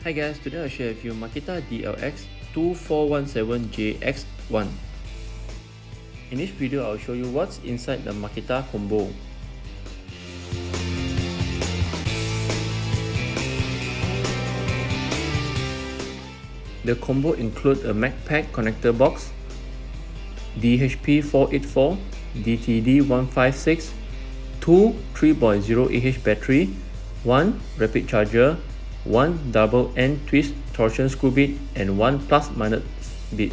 Hi guys, today I'll share with you Makita DLX2417JX1. In this video, I'll show you what's inside the Makita combo. The combo includes a Makpac Connector Box, DHP484, DTD156, 2 3.0 Ah battery, 1 rapid charger, 1 double end twist torsion screw bit, and 1 plus minus bit.